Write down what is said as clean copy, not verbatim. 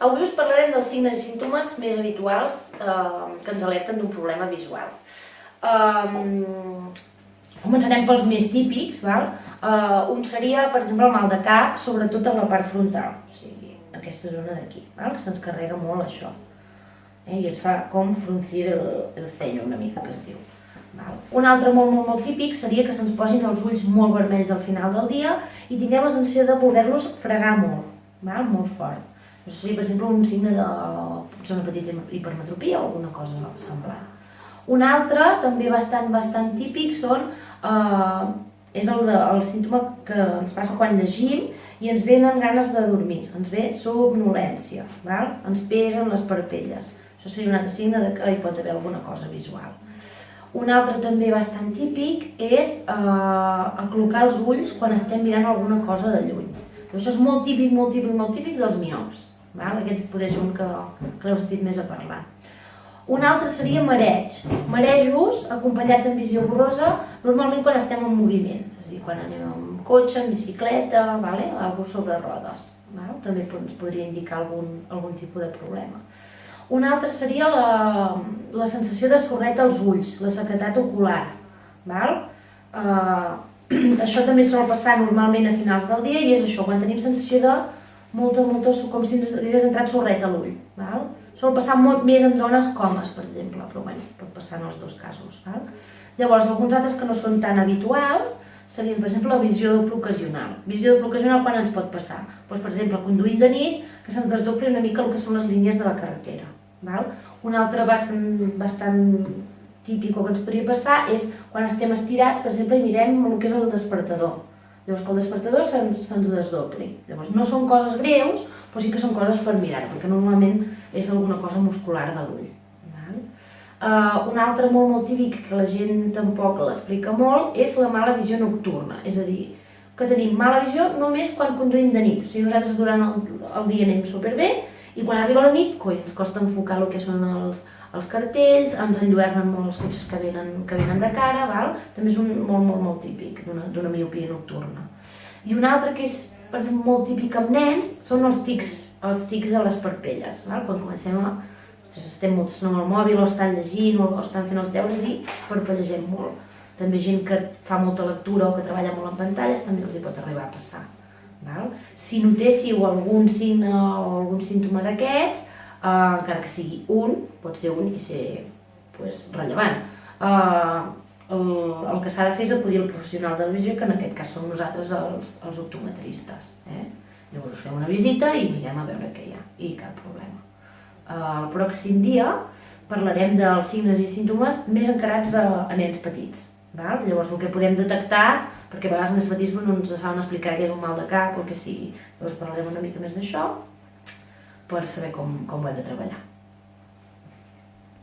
Avui us parlarem dels signes i símptomes més habituals que ens alerten d'un problema visual. Començarem pels més típics. Un seria, per exemple, el mal de cap, sobretot en la part frontal, o sigui, aquesta zona d'aquí, que se'ns carrega molt això. I ens fa com fruncir el ceño, una mica, que es diu. Un altre molt típic seria que se'ns posin els ulls molt vermells al final del dia i tinguem la sensació de voler-los fregar molt fort. Això seria, per exemple, un signe de una petita hipermetropia o alguna cosa semblant. Un altre, també bastant típic, és el símptoma que ens passa quan llegim i ens venen ganes de dormir, ens ve somnolència, ens pesen les parpelles. Això seria un altre signe que hi pot haver alguna cosa visual. Un altre també bastant típic és aclocar els ulls quan estem mirant alguna cosa de lluny. Això és molt típic dels miops. Aquest potser és un que l'heu sentit més a parlar. Un altre seria mareig. Marejos acompanyats amb visió borrosa, normalment quan estem en moviment, és a dir, quan anem amb cotxe, en bicicleta, algú sobre rodes. També ens podria indicar algun tipus de problema. Un altre seria la sensació de sorreta als ulls, la sequedat ocular. Això també sol passar normalment a finals del dia i és això, quan tenim sensació de molta, com si ens hagués entrat sorreta a l'ull. Sol passar molt més en dones que homes, per exemple, però pot passar en els dos casos. Llavors, alguns altres que no són tan habituals serien, per exemple, la visió doble ocasional. Visió doble ocasional quan ens pot passar? Per exemple, conduint de nit, que se'ns desdobli una mica el que són les línies de la carretera. Un altre bastant típic que ens podria passar és quan estem estirats, per exemple, i mirem el que és el despertador. Llavors, que el despertador se'ns desdobli. Llavors, no són coses greus, però sí que són coses per mirar, perquè normalment és alguna cosa muscular de l'ull. Un altre molt típic que la gent tampoc l'explica molt és la mala visió nocturna, és a dir, que tenim mala visió només quan conduïm de nit. O sigui, nosaltres durant el dia anem superbé i quan arriba la nit, ens costa enfocar el que són els cartells, ens enlluernen molt els cotxes que venen de cara, també és un molt típic d'una miopia nocturna. I un altre que és, per exemple, molt típic amb nens són els tics a les parpelles. Quan comencem estem molt estona amb el mòbil o estan llegint o estan fent els deures i parpellegem molt. També gent que fa molta lectura o que treballa molt en pantalles també els hi pot arribar a passar. Si notéssiu algun signe o algun símptoma d'aquests, encara que sigui un, pot ser un i ser rellevant. El que s'ha de fer és acudir al professional de la visió, que en aquest cas som nosaltres els optometristes. Llavors us fem una visita i mirem a veure què hi ha, i cap problema. El pròxim dia parlarem dels signes i símptomes més encarats a nens petits. Llavors el que podem detectar, perquè a vegades els nens petits no ens saben explicar què és un mal de cap o el que sigui, llavors parlarem una mica més d'això per saber com ho hem de treballar.